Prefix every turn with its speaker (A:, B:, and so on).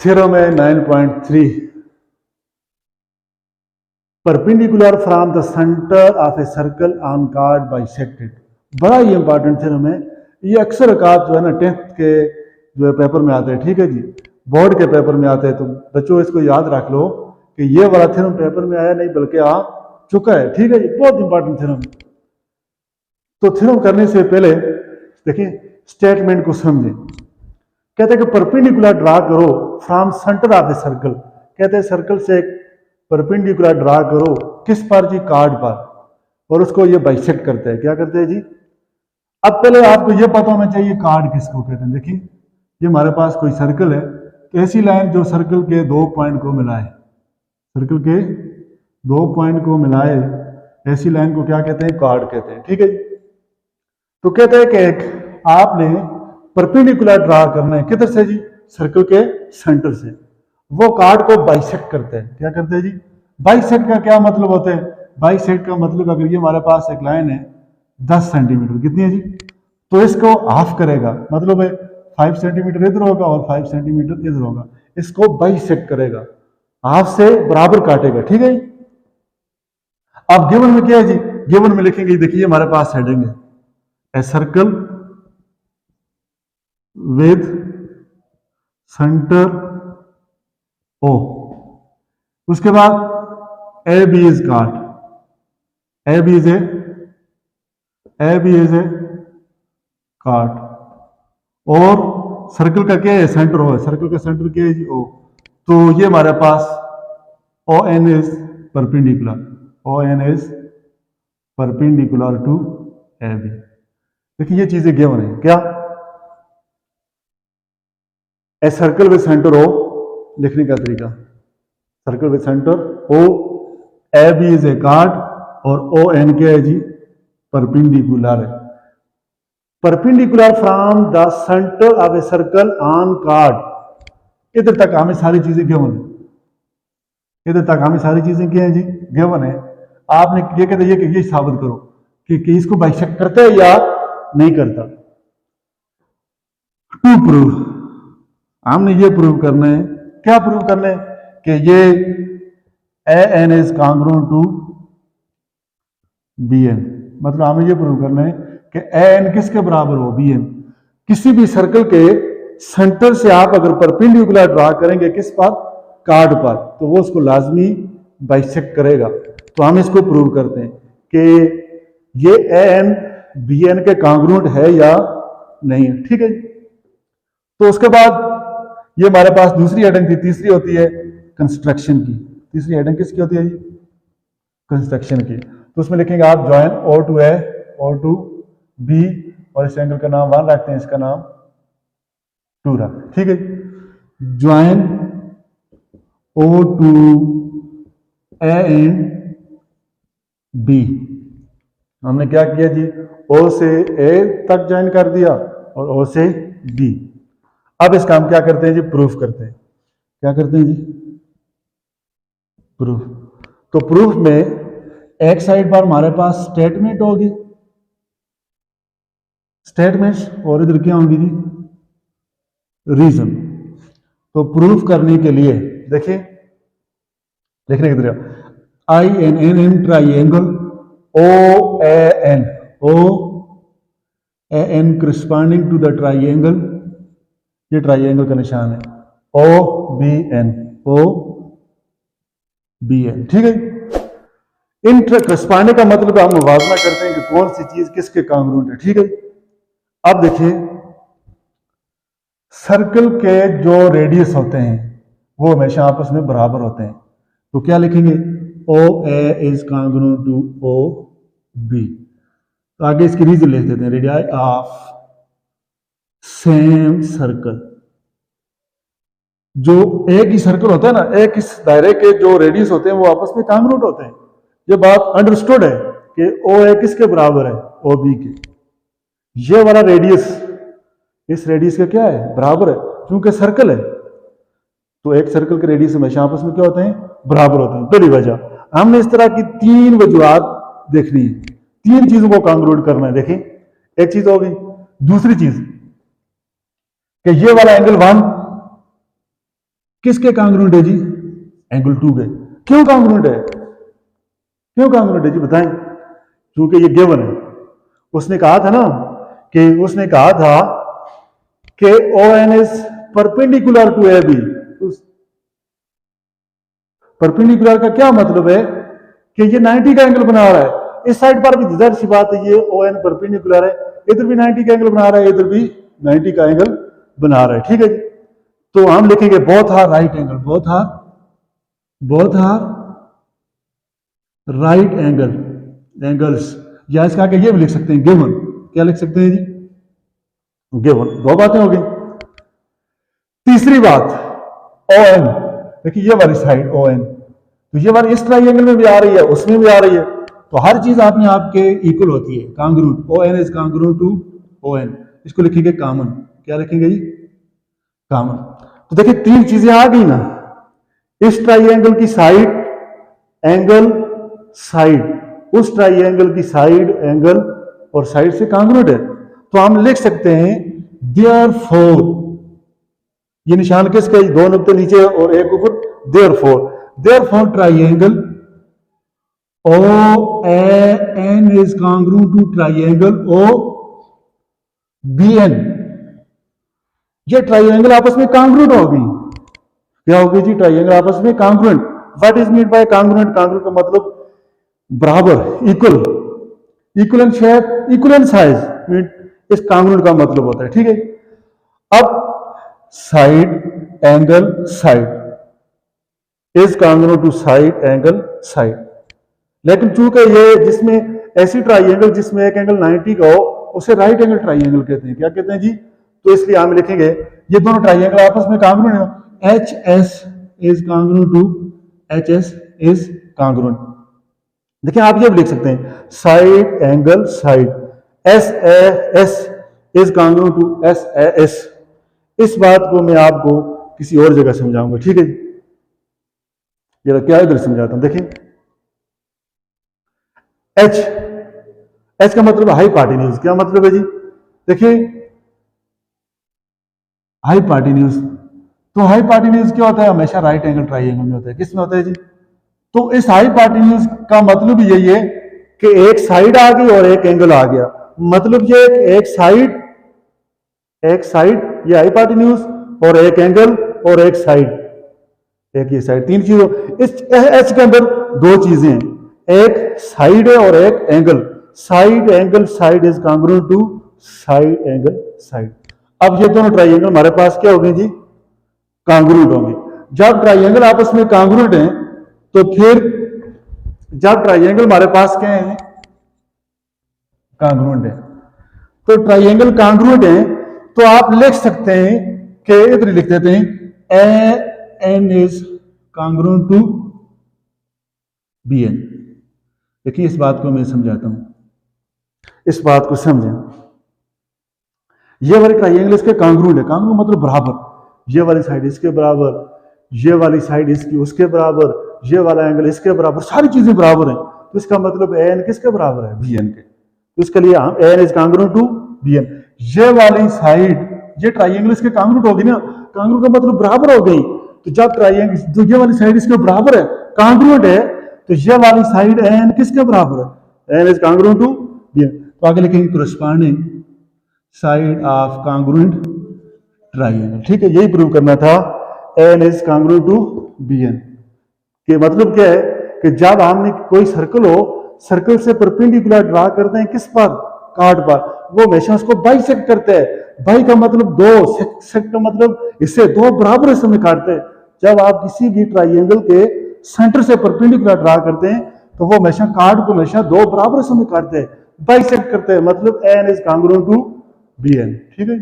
A: Theorem है 9.3 perpendicular from the centre of a circle on card bisected. बड़ा ही important theorem है ये। अक्सर औकात जो है ना 10th के जो है पेपर में आते हैं, ठीक है जी, बोर्ड के पेपर में आते हैं। तो बच्चों इसको याद रख लो कि ये वाला थ्योरम पेपर में आया नहीं बल्कि आ चुका है, ठीक है जी, बहुत इंपॉर्टेंट थ्योरम। तो थ्योरम करने से पहले देखिए स्टेटमेंट को समझें। कहते हैं कि परपेंडिकुलर ड्रा करो from centre of a circle. कहते हैं सर्कल से एक परपेंडिकुलर ड्रा करो किस पर जी, कार्ड पर, और उसको ये बाइसेक्ट करते हैं। क्या करते हैं जी? अब पहले आपको ये पता होना चाहिए कार्ड किसको कहते हैं। देखिए ये हमारे पास कोई सर्कल है, तो ऐसी लाइन जो सर्कल के 2 पॉइंट को मिलाए, सर्कल के 2 पॉइंट को मिलाए, ऐसी लाइन को क्या कहते हैं? कार्ड कहते हैं, ठीक है। तो कहते हैं कि आपने परपेंडिकुलर ड्रा करना है, किधर से जी? सर्कल के सेंटर से। वो कार्ड को बाइसेक्ट करते हैं। क्या करते हैं जी? बाइसेक्ट का क्या मतलब होता है? बाइसेक्ट का मतलब अगर ये हमारे पास एक लाइन है 10 सेंटीमीटर, कितनी है जी? तो इसको हाफ करेगा, मतलब है 5 सेंटीमीटर इधर होगा और 5 सेंटीमीटर इधर होगा, इसको बाइसेक्ट करेगा, हाफ से बराबर काटेगा, ठीक है। अब गिवन में क्या है जी? गिवन में लिखेंगे, देखिए हमारे पास हेडिंग है A circle with centre O. उसके बाद A B is chord, A B is a chord, और सर्कल का क्या है? सेंटर ओ है, सर्कल का सेंटर क्या है जी? ओ। तो ये हमारे पास O N is perpendicular, O N is perpendicular to A B. देखिए ये चीजें गिवन है। क्या? A circle with centre O लिखने का तरीका, circle with centre O, A B is a chord, और ओ एन क्या है जी? परपेंडिकुलर है। Perpendicular from the centre of a circle on chord. इधर तक हमें सारी चीजें गिवन है, इधर तक हमें सारी चीजें क्या है जी? गिवन है। आपने ये कहते हैं कि ये साबित करो कि इसको बाइसेक्ट करता है या नहीं करता। टू प्रूव, हमने ये प्रूव करना है। क्या प्रूव करना है? कि ये A N is congruent to B N. मतलब हमें ये प्रूव करना है कि ए एन किसके बराबर हो? B N. किसी भी सर्कल के सेंटर से आप अगर परपेंडिकुलर ड्रा करेंगे किस पर? कार्ड पर, तो वो उसको लाजमी बाइसेक्ट करेगा। तो हम इसको प्रूव करते हैं कि ये ए एन बी एन के कॉन्ग्रुएंट है या नहीं है, ठीक है। तो उसके बाद ये हमारे पास दूसरी हेडिंग थी, तीसरी होती है कंस्ट्रक्शन की। तीसरी हेडिंग किसकी होती है जी? कंस्ट्रक्शन की। तो उसमें लिखेंगे आप join O to A, O to be, और इस एंगल का नाम 1 रखते हैं, इसका नाम 2 रखते हैं, ठीक है। Join O to A and B. हमने क्या किया जी? ओ से ए तक ज्वाइन कर दिया और ओ से बी। अब इसका हम क्या करते हैं जी? प्रूफ करते हैं। क्या करते हैं जी? प्रूफ। तो प्रूफ में एक साइड पर हमारे पास स्टेटमेंट होगी, स्टेटमेंट्स, और इधर क्या होंगी जी? रीजन। तो प्रूफ करने के लिए देखिए लिखने की तरह I N N N triangle O A N, O A N corresponding to the triangle, ये ट्राइंगल का निशान है, O B N, O B N, ठीक है। इन करस्पॉन्डिंग का मतलब हम मुवाजना करते हैं कि कौन सी चीज किसके कॉन्ग्रुएंट है, ठीक है। अब देखिए सर्कल के जो रेडियस होते हैं वो हमेशा आपस में बराबर होते हैं। तो क्या लिखेंगे? O A is congruent to O B. तो आगे इसकी रीजन लिख देते हैं, रेडियाई ऑफ सेम सर्कल। जो एक ही सर्कल होता है ना, एक इस दायरे के जो रेडियस होते हैं वो आपस में कॉन्ग्रुएंट होते हैं। ये बात अंडरस्टूड है कि ओ ए किसके बराबर है? ओ बी के। ये वाला रेडियस इस रेडियस का क्या है? बराबर है, क्योंकि सर्कल है। तो एक सर्कल के रेडियस हमेशा आपस में क्या होते हैं? बराबर होते हैं। पहली वजह हमने इस तरह की 3 वजूहात देखनी है, 3 चीजों को कॉन्ग्रुएंट करना है। देखिए एक चीज हो गई। दूसरी चीज कि ये वाला एंगल 1 किसके कांग्रुएंट है जी? एंगल 2 के। क्यों कांग्रुएंट है? क्यों कांग्रुएंट है जी बताएं? क्योंकि ये गिवन है। उसने कहा था ना कि ON is perpendicular to AB। Perpendicular का क्या मतलब है कि ये 90 का एंगल बना रहा है। इस साइड पर भी जाहिर सी बात है, ये ON परपेंडिकुलर है, इधर भी 90 का एंगल बना रहा है, इधर भी 90 का एंगल बना रहा है। ठीक है जी। तो हम लिखेंगे both are right angle, both are right angles, या इसका आगे ये भी लिख सकते हैं गिवन। क्या लिख सकते हैं जी? गिवन। दो बातें हो गई। तीसरी बात ON, देखिए ये वाली साइड ON, तो ये वाली इस ट्राइंगल में भी आ रही है, उसमें भी आ रही है, तो हर चीज अपने आप के इक्वल होती है, congruent. ON is congruent to ON। इसको लिखेंगे कॉमन। क्या लिखेंगे जी? कॉमन। तो देखिए तीन चीजें आ गई ना, इस ट्राइंगल की साइड एंगल साइड, उस ट्राइंगल की साइड एंगल और साइड से कांग्रुएंट है। तो हम लिख सकते हैं देयरफॉर, ये निशान किसका? दो नुक्ते नीचे और एक ऊपर। Therefore triangle OAN is congruent to triangle OBN। ये ट्राइंगल आपस में कांग्रुएंट हो गई। क्या होगी जी? ट्राइंगल आपस में congruent. What is mean by congruent? Congruent का मतलब बराबर, equal in shape, equal in size, इस कांग्रुएंट का मतलब होता है। ठीक है। अब side angle side is congruent to side angle side. लेकिन चूंकि ये जिसमें ऐसी ट्राइंगल जिसमें एक एंगल 90 का हो, उसे राइट एंगल ट्राइंगल कहते हैं। क्या कहते हैं जी? तो इसलिए हम लिखेंगे ये दोनों ट्राइंगल आपस में कांग्रुएंट है। HS is congruent to HS is congruent. देखिए आप ये भी लिख सकते हैं side angle side SAS is congruent to SAS। इस बात को मैं आपको किसी और जगह समझाऊंगा। ठीक है जी। जरा क्या इधर समझाता हूं। देखिए H का मतलब हाइपोटेन्यूज। क्या मतलब है जी? देखिए हाइपोटेन्यूज, तो हाइपोटेन्यूज क्या होता है? हमेशा राइट एंगल ट्राइंगल में होता है। किस में होता है जी? तो इस हाइपोटेन्यूज का मतलब यही है कि एक साइड आ गई और एक एंगल आ गया। मतलब ये एक साइड ये हाइपोटेन्यूज, और एक एंगल और एक साइड, एक ये साइड, तीन चीजों। इस H के अंदर दो चीजें हैं, एक साइड है और एक angle. Side angle side is congruent to side angle side. अब ये दोनों ट्राइंगल हमारे पास क्या होंगे जी? कांग्रुएंट होंगे। जब ट्राइंगल आपस में कांग्रुएंट हैं, तो फिर जब ट्राइंगल हमारे पास क्या है? कांग्रुएंट है। तो ट्राइंगल कांग्रुएंट है, तो आप लिख सकते हैं कि इधर लिख देते हैं AN is congruent to BN। देखिए इस बात को मैं समझाता हूं, इस बात को समझें। ये वाली ट्राइंगल इसके कांग्रुएंट है। कांग्रुएंट मतलब बराबर। ये वाली साइड इसके बराबर, ये वाली साइड इसकी उसके बराबर, ये वाला एंगल इसके बराबर, सारी चीजें बराबर हैं। तो इसका मतलब AN किसके बराबर है? BN के। तो इसके लिए हम AN is congruent to BN। ये वाली साइड, ये ट्राइंगल इसके कांग्रुएंट होगी ना, कांग्रुएंट का मतलब बराबर हो गई। तो जब ट्राइंगल, तो ये वाली साइड इसके बराबर है, कांग्रुएंट है, तो ये वाली साइड AN किसके बराबर है? AN is congruent to BN। तो आगे लिखेंगे corresponding side of congruent triangle. ठीक है, यही प्रूव करना था। AN is congruent to BN के मतलब क्या है कि जब हमने कोई सर्कल हो, सर्कल से परपेंडिकुलर ड्रा करते हैं किस पर? कार्ड पर। वो हमेशा उसको बाइसेक्ट करते हैं। बाई का मतलब दो, सेक्ट का मतलब इससे दो बराबर हिस्सों में काटते हैं। जब आप किसी भी ट्राइंगल के सेंटर से परपेंडिकुलर ड्रा करते हैं, तो वो हमेशा कार्ड को हमेशा दो बराबर हिस्सों में काटते हैं, बाइसेक्ट करते हैं। मतलब AN is congruent to BN। ठीक है।